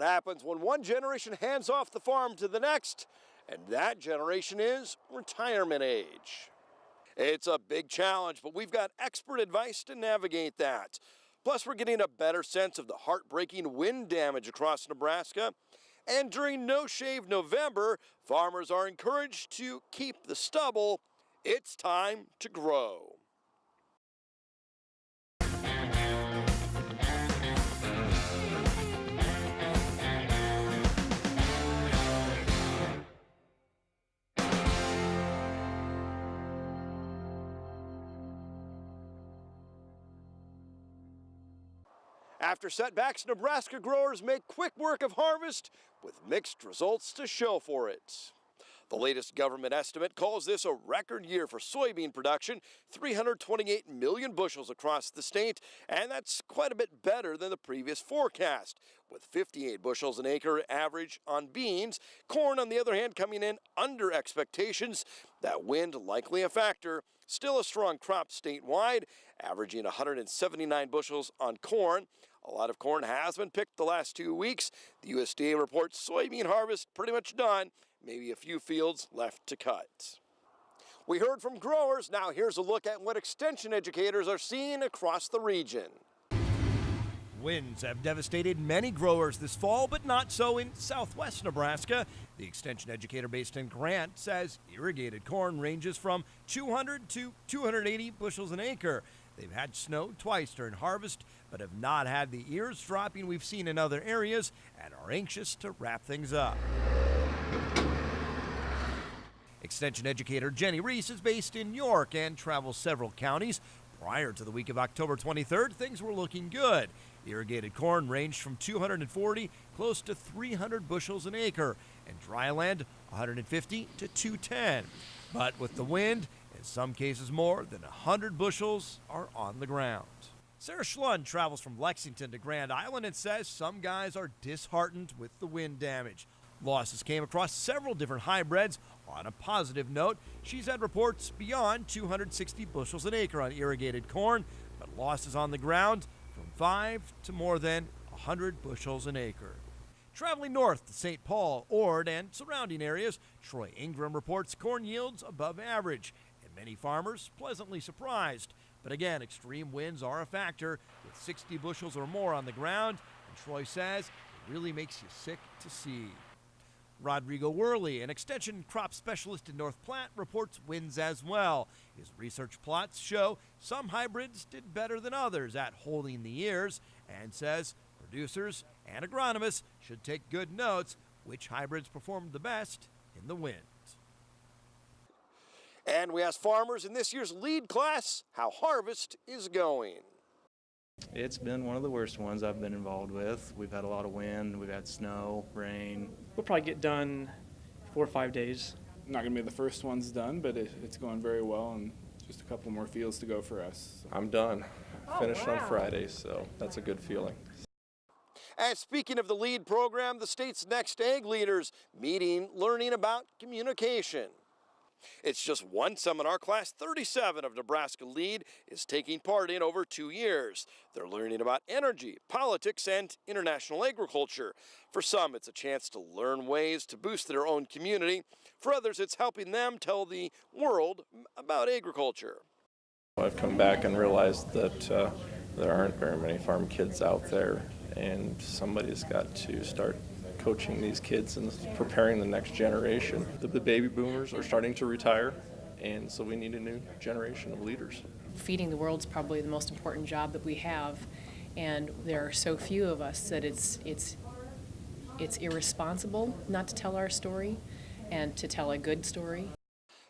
happens when one generation hands off the farm to the next, and that generation is retirement age. It's a big challenge, but we've got expert advice to navigate that. Plus, we're getting a better sense of the heartbreaking wind damage across Nebraska. And during No Shave November, farmers are encouraged to keep the stubble. It's time to grow. After setbacks, Nebraska growers make quick work of harvest with mixed results to show for it. The latest government estimate calls this a record year for soybean production, 328 million bushels across the state, and that's quite a bit better than the previous forecast, with 58 bushels an acre average on beans. Corn, on the other hand, coming in under expectations. That wind likely a factor. Still a strong crop statewide, averaging 179 bushels on corn. A lot of corn has been picked the last 2 weeks. The USDA reports soybean harvest pretty much done, maybe a few fields left to cut. We heard from growers. Now here's a look at what extension educators are seeing across the region. Winds have devastated many growers this fall, but not so in southwest Nebraska. The extension educator based in Grant says irrigated corn ranges from 200 to 280 bushels an acre. They've had snow twice during harvest, but have not had the ears dropping we've seen in other areas and are anxious to wrap things up. Extension educator Jenny Reese is based in York and travels several counties. Prior to the week of October 23rd, things were looking good. Irrigated corn ranged from 240 close to 300 bushels an acre, and dry land 150 to 210. But with the wind, in some cases more than 100 bushels are on the ground. Sarah Schlund travels from Lexington to Grand Island and says some guys are disheartened with the wind damage. Losses came across several different hybrids. On a positive note, she's had reports beyond 260 bushels an acre on irrigated corn, but losses on the ground from 5 to more than 100 bushels an acre. Traveling north to St. Paul, Ord, and surrounding areas, Troy Ingram reports corn yields above average, and many farmers pleasantly surprised. But again, extreme winds are a factor, with 60 bushels or more on the ground, and Troy says it really makes you sick to see. Rodrigo Worley, an extension crop specialist in North Platte, reports winds as well. His research plots show some hybrids did better than others at holding the ears, and says producers and agronomists should take good notes which hybrids performed the best in the wind. And we asked farmers in this year's LEAD class how harvest is going. It's been one of the worst ones I've been involved with. We've had a lot of wind, we've had snow, rain. We'll probably get done 4 or 5 days. Not going to be the first ones done, but it's going very well, and just a couple more fields to go for us. I'm done. Finished on Friday, so that's a good feeling. And speaking of the LEAD program, the state's next Ag Leaders meeting, learning about communication. It's just one seminar class 37 of Nebraska LEAD is taking part in over 2 years. They're learning about energy, politics, and international agriculture. For some, it's a chance to learn ways to boost their own community. For others, it's helping them tell the world about agriculture. I've come back and realized that there aren't very many farm kids out there, and somebody's got to start coaching these kids and preparing the next generation. The baby boomers are starting to retire, and so we need a new generation of leaders. Feeding the world's probably the most important job that we have, and there are so few of us that it's irresponsible not to tell our story and to tell a good story.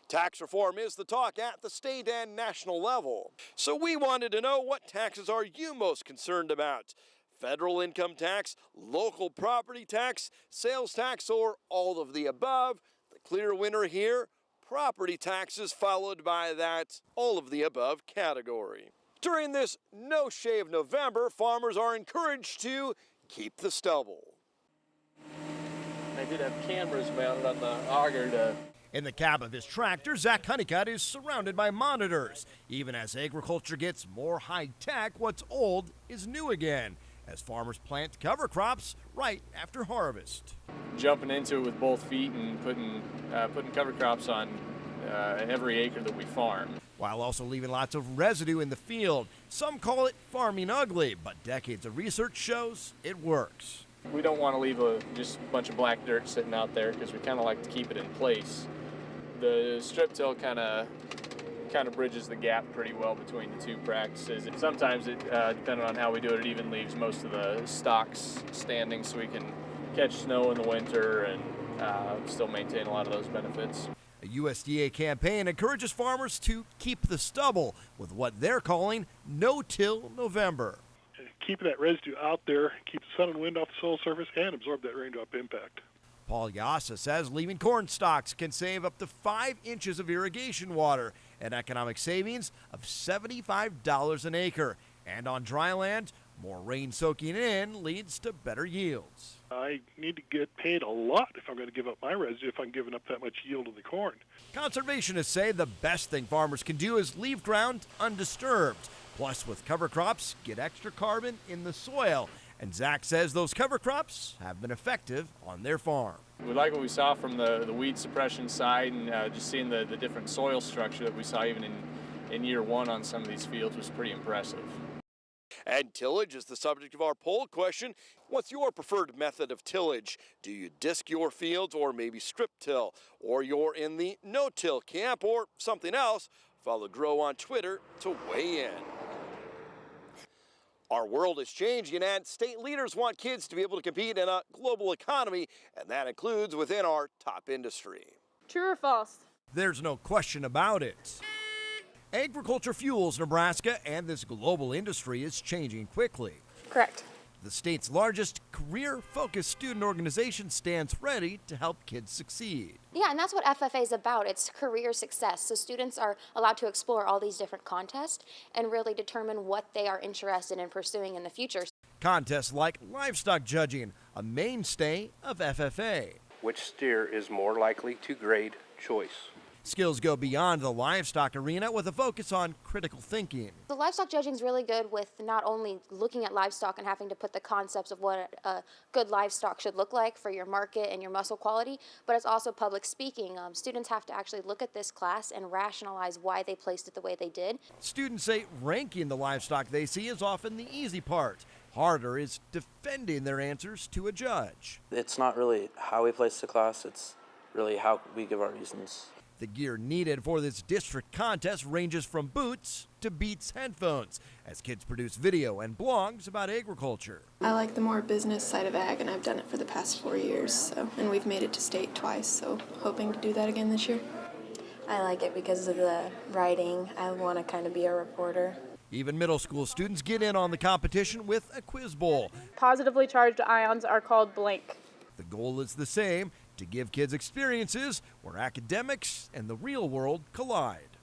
Tax reform is the talk at the state and national level. So we wanted to know, what taxes are you most concerned about? Federal income tax, local property tax, sales tax, or all of the above? The clear winner here, property taxes, followed by that all of the above category. During this No Shave November, farmers are encouraged to keep the stubble. They did have cameras mounted on the auger. In the cab of his tractor, Zach Honeycutt is surrounded by monitors. Even as agriculture gets more high-tech, what's old is new again. as farmers plant cover crops right after harvest. Jumping into it with both feet and putting cover crops on every acre that we farm. While also leaving lots of residue in the field. Some call it farming ugly, but decades of research shows it works. We don't want to leave just a bunch of black dirt sitting out there because we kind of like to keep it in place. The strip till kind of bridges the gap pretty well between the two practices. And sometimes it, depending on how we do it, it even leaves most of the stalks standing so we can catch snow in the winter and still maintain a lot of those benefits. A USDA campaign encourages farmers to keep the stubble with what they're calling NoTill November. Keeping that residue out there, keep the sun and wind off the soil surface, and absorb that raindrop impact. Paul Yassa says leaving corn stalks can save up to 5 inches of irrigation water, an economic savings of $75 an acre. And on dry land, more rain soaking in leads to better yields. I need to get paid a lot if I'm going to give up my residue, if I'm giving up that much yield of the corn. Conservationists say the best thing farmers can do is leave ground undisturbed. Plus, with cover crops, get extra carbon in the soil. And Zach says those cover crops have been effective on their farm. We like what we saw from the weed suppression side, and just seeing the different soil structure that we saw even in year one on some of these fields was pretty impressive. And tillage is the subject of our poll question. What's your preferred method of tillage? Do you disc your fields or maybe strip till? Or you're in the no-till camp or something else? Follow Grow on Twitter to weigh in. Our world is changing, and state leaders want kids to be able to compete in a global economy, and that includes within our top industry. True or false? There's no question about it. Agriculture fuels Nebraska, and this global industry is changing quickly. Correct. The state's largest career-focused student organization stands ready to help kids succeed. Yeah, and that's what FFA is about. It's career success. So students are allowed to explore all these different contests and really determine what they are interested in pursuing in the future. Contests like livestock judging, a mainstay of FFA. Which steer is more likely to grade choice? Skills go beyond the livestock arena with a focus on critical thinking. The livestock judging is really good with not only looking at livestock and having to put the concepts of what a good livestock should look like for your market and your muscle quality, but it's also public speaking. Students have to actually look at this class and rationalize why they placed it the way they did. Students say ranking the livestock they see is often the easy part. Harder is defending their answers to a judge. It's not really how we place the class, it's really how we give our reasons. The gear needed for this district contest ranges from boots to Beats headphones as kids produce video and blogs about agriculture. I like the more business side of ag, and I've done it for the past 4 years, and we've made it to state twice, so hoping to do that again this year. I like it because of the writing. I want to kind of be a reporter. Even middle school students get in on the competition with a quiz bowl. Positively charged ions are called blank. The goal is the same, to give kids experiences where academics and the real world collide.